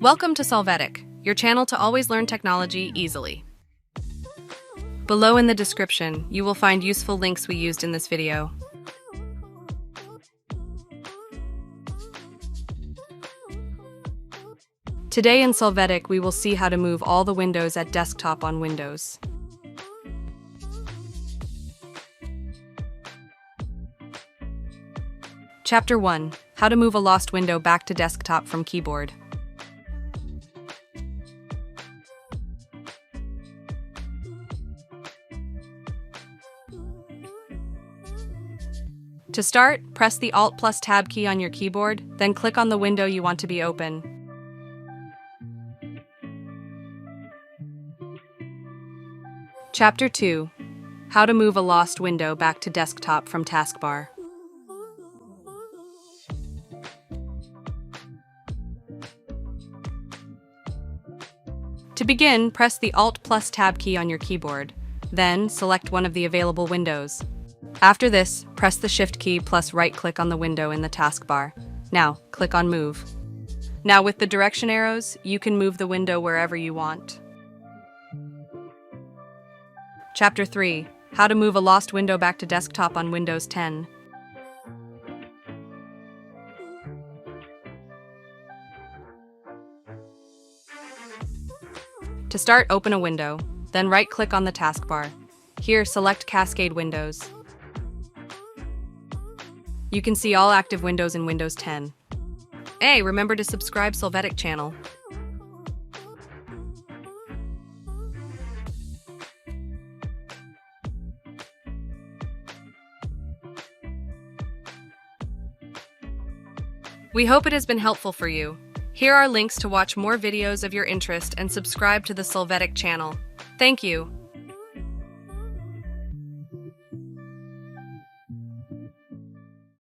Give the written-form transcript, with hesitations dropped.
Welcome to Solvetic, your channel to always learn technology easily. Below in the description, you will find useful links we used in this video. Today in Solvetic, we will see how to move all the windows at desktop on Windows. Chapter 1. How to move a lost window back to desktop from keyboard. To start, press the Alt plus Tab key on your keyboard, then click on the window you want to be open. Chapter 2. How to move a lost window back to desktop from taskbar. To begin, press the Alt plus Tab key on your keyboard, then select one of the available windows. After this, press the Shift key plus right-click on the window in the taskbar. Now, click on Move. Now with the direction arrows, you can move the window wherever you want. Chapter 3. How to move a lost window back to desktop on Windows 10. To start, open a window, then right-click on the taskbar. Here, select Cascade Windows. You can see all active windows in Windows 10. Hey, remember to subscribe Solvetic channel. We hope it has been helpful for you. Here are links to watch more videos of your interest and subscribe to the Solvetic channel. Thank you.